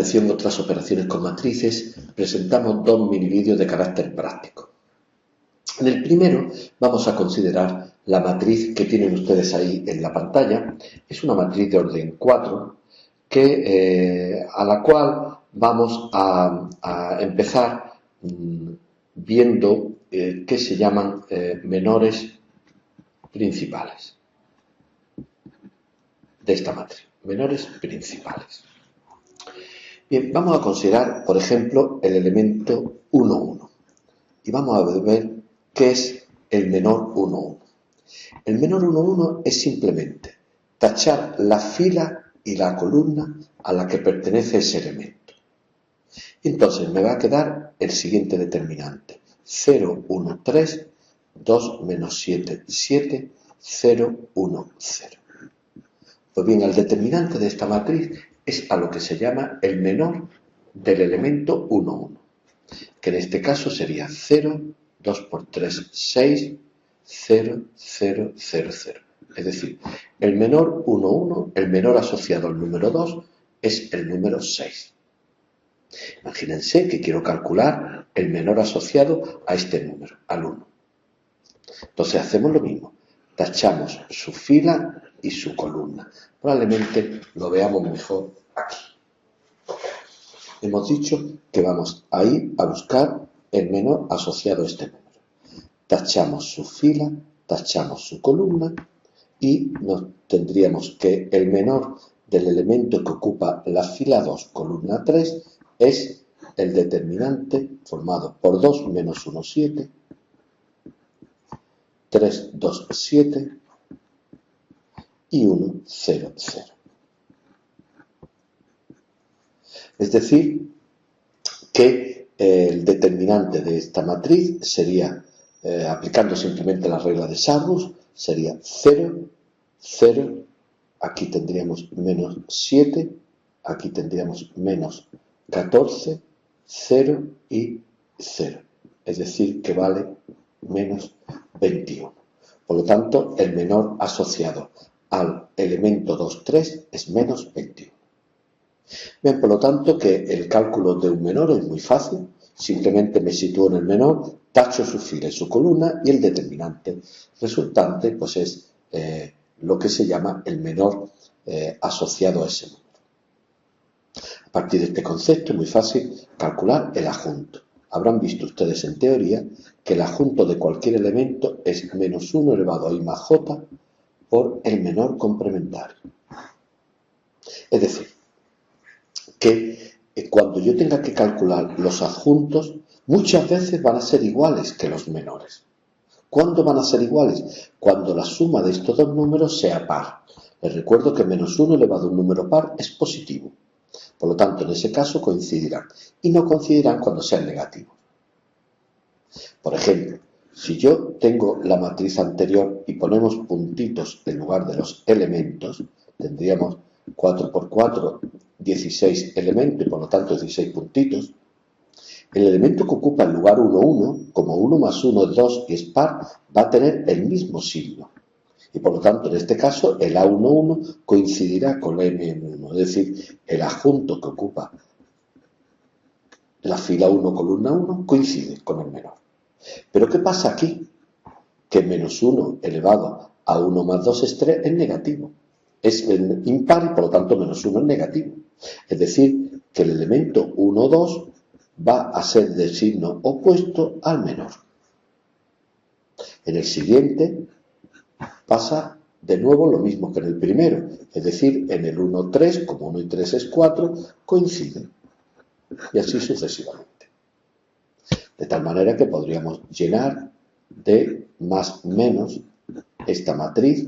Atención, otras operaciones con matrices. Presentamos dos mini vídeos de carácter práctico. En el primero vamos a considerar la matriz que tienen ustedes ahí en la pantalla. Es una matriz de orden 4 a la cual vamos a empezar viendo que se llaman menores principales de esta matriz. Menores principales. Bien, vamos a considerar, por ejemplo, el elemento 1, 1. Y vamos a ver qué es el menor 1, 1. El menor 1, 1 es simplemente tachar la fila y la columna a la que pertenece ese elemento. Entonces me va a quedar el siguiente determinante. 0, 1, 3, 2, menos 7, 7, 0, 1, 0. Pues bien, el determinante de esta matriz es a lo que se llama el menor del elemento 1, 1, que en este caso sería 0, 2 por 3, 6, 0, 0, 0, 0. Es decir, el menor 1, 1, el menor asociado al número 2, es el número 6. Imagínense que quiero calcular el menor asociado a este número, al 1. Entonces hacemos lo mismo, tachamos su fila y su columna. Probablemente lo veamos mejor aquí. Hemos dicho que vamos a ir a buscar el menor asociado a este número. Tachamos su fila, tachamos su columna y nos tendríamos que el menor del elemento que ocupa la fila 2, columna 3, es el determinante formado por 2 menos 1, 7, 3, 2, 7 y 1, 0, 0. Es decir, que el determinante de esta matriz sería, aplicando simplemente la regla de Sarrus, sería 0, 0, aquí tendríamos menos 7, aquí tendríamos menos 14, 0 y 0. Es decir, que vale menos 21. Por lo tanto, el menor asociado al elemento 2, 3 es menos 21. Bien, por lo tanto, que el cálculo de un menor es muy fácil. Simplemente me sitúo en el menor, tacho su fila y su columna y el determinante resultante pues es lo que se llama el menor asociado a ese número. A partir de este concepto es muy fácil calcular el adjunto. Habrán visto ustedes en teoría que el adjunto de cualquier elemento es menos 1 elevado a i más j por el menor complementario. Es decir, que cuando yo tenga que calcular los adjuntos, muchas veces van a ser iguales que los menores. ¿Cuándo van a ser iguales? Cuando la suma de estos dos números sea par. Les recuerdo que menos 1 elevado a un número par es positivo. Por lo tanto, en ese caso coincidirán. Y no coincidirán cuando sean negativos. Por ejemplo, si yo tengo la matriz anterior y ponemos puntitos en lugar de los elementos, tendríamos 4 por 4, 16 elementos y por lo tanto 16 puntitos. El elemento que ocupa el lugar 1, 1, como 1 más 1 es 2 y es par, va a tener el mismo signo. Y por lo tanto, en este caso, el A11 1 coincidirá con el M1, es decir, el adjunto que ocupa la fila 1, columna 1, coincide con el menor. Pero ¿qué pasa aquí? Que menos 1 elevado a 1 más 2 es 3 es negativo. Es impar y por lo tanto menos 1 es negativo. Es decir, que el elemento 1, 2 va a ser de signo opuesto al menor. En el siguiente pasa de nuevo lo mismo que en el primero. Es decir, en el 1, 3, como 1 y 3 es 4, coinciden. Y así sucesivamente. De tal manera que podríamos llenar de más menos esta matriz,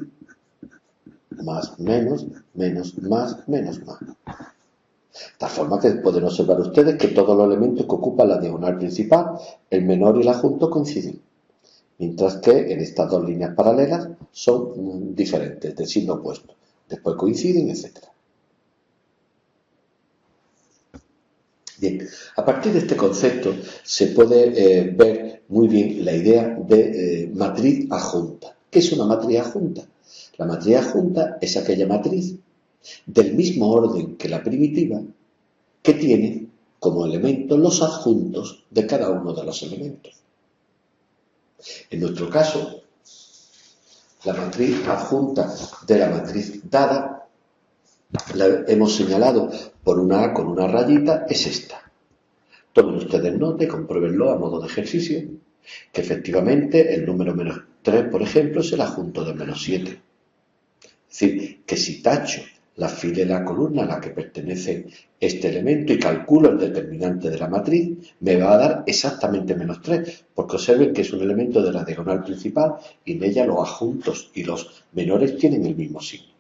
más menos, menos más, menos más. De tal forma que pueden observar ustedes que todos los elementos que ocupan la diagonal principal, el menor y el adjunto coinciden. Mientras que en estas dos líneas paralelas son diferentes, de signo opuesto. Después coinciden, etc. Bien, a partir de este concepto se puede ver muy bien la idea de matriz adjunta. ¿Qué es una matriz adjunta? La matriz adjunta es aquella matriz del mismo orden que la primitiva, que tiene como elementos los adjuntos de cada uno de los elementos. En nuestro caso, la matriz adjunta de la matriz dada, la hemos señalado por una A con una rayita, es esta. Tomen ustedes nota y compruébenlo a modo de ejercicio, que efectivamente el número menos 3, por ejemplo, es el adjunto de menos 7. Es decir, que si tacho la fila y la columna a la que pertenece este elemento y calculo el determinante de la matriz, me va a dar exactamente menos 3, porque observen que es un elemento de la diagonal principal y en ella los adjuntos y los menores tienen el mismo signo.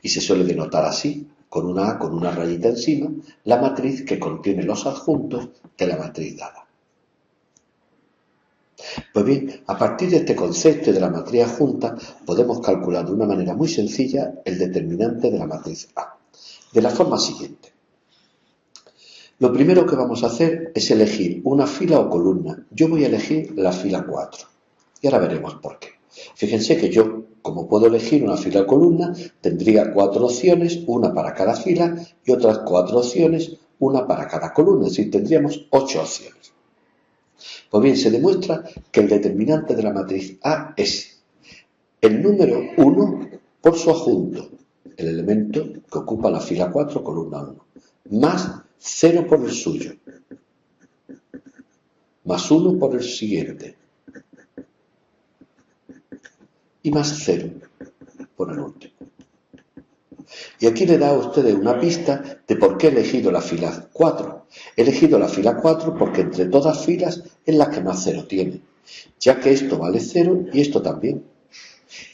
Y se suele denotar así, con una A con una rayita encima, la matriz que contiene los adjuntos de la matriz dada. Pues bien, a partir de este concepto y de la matriz adjunta, podemos calcular de una manera muy sencilla el determinante de la matriz A, de la forma siguiente. Lo primero que vamos a hacer es elegir una fila o columna. Yo voy a elegir la fila 4 y ahora veremos por qué. Fíjense que yo, como puedo elegir una fila o columna, tendría 4 opciones, una para cada fila y otras 4 opciones, una para cada columna, es decir, tendríamos 8 opciones. Pues bien, se demuestra que el determinante de la matriz A es el número 1 por su adjunto, el elemento que ocupa la fila 4, columna 1, más 0 por el suyo, más 1 por el siguiente, y más 0 por el último. Y aquí le da a ustedes una pista de por qué he elegido la fila 4. He elegido la fila 4 porque entre todas filas es la que más 0 tiene, ya que esto vale 0 y esto también.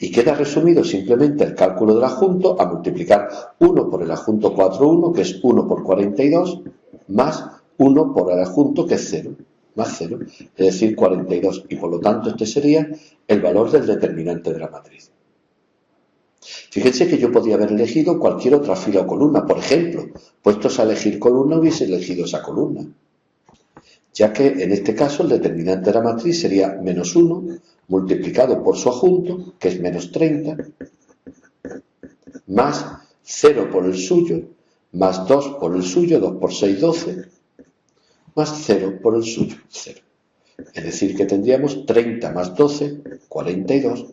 Y queda resumido simplemente el cálculo del adjunto a multiplicar 1 por el adjunto 4, 1, que es 1 por 42, más 1 por el adjunto, que es 0, más 0, es decir, 42. Y por lo tanto este sería el valor del determinante de la matriz. Fíjense que yo podía haber elegido cualquier otra fila o columna. Por ejemplo, puestos a elegir columna, hubiese elegido esa columna, ya que en este caso el determinante de la matriz sería menos 1 multiplicado por su adjunto, que es menos 30, más 0 por el suyo, más 2 por el suyo, 2 por 6, 12, más 0 por el suyo, 0. Es decir, que tendríamos 30 más 12, 42,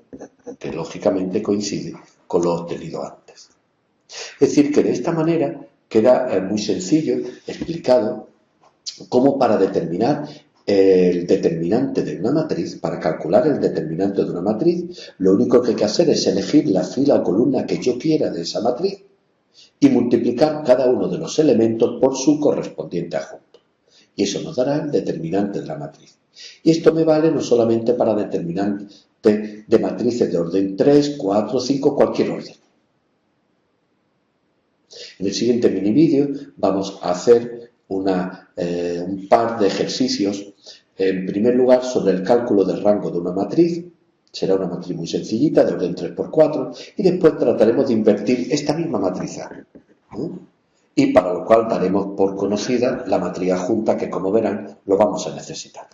que lógicamente coincide con lo obtenido antes. Es decir, que de esta manera queda muy sencillo explicado cómo para determinar el determinante de una matriz, para calcular el determinante de una matriz, lo único que hay que hacer es elegir la fila o columna que yo quiera de esa matriz y multiplicar cada uno de los elementos por su correspondiente adjunto. Y eso nos dará el determinante de la matriz. Y esto me vale no solamente para determinantes de matrices de orden 3, 4, 5, cualquier orden. En el siguiente mini vídeo vamos a hacer un par de ejercicios, en primer lugar sobre el cálculo del rango de una matriz. Será una matriz muy sencillita, de orden 3 por 4, y después trataremos de invertir esta misma matriz A, y para lo cual daremos por conocida la matriz adjunta, que como verán lo vamos a necesitar.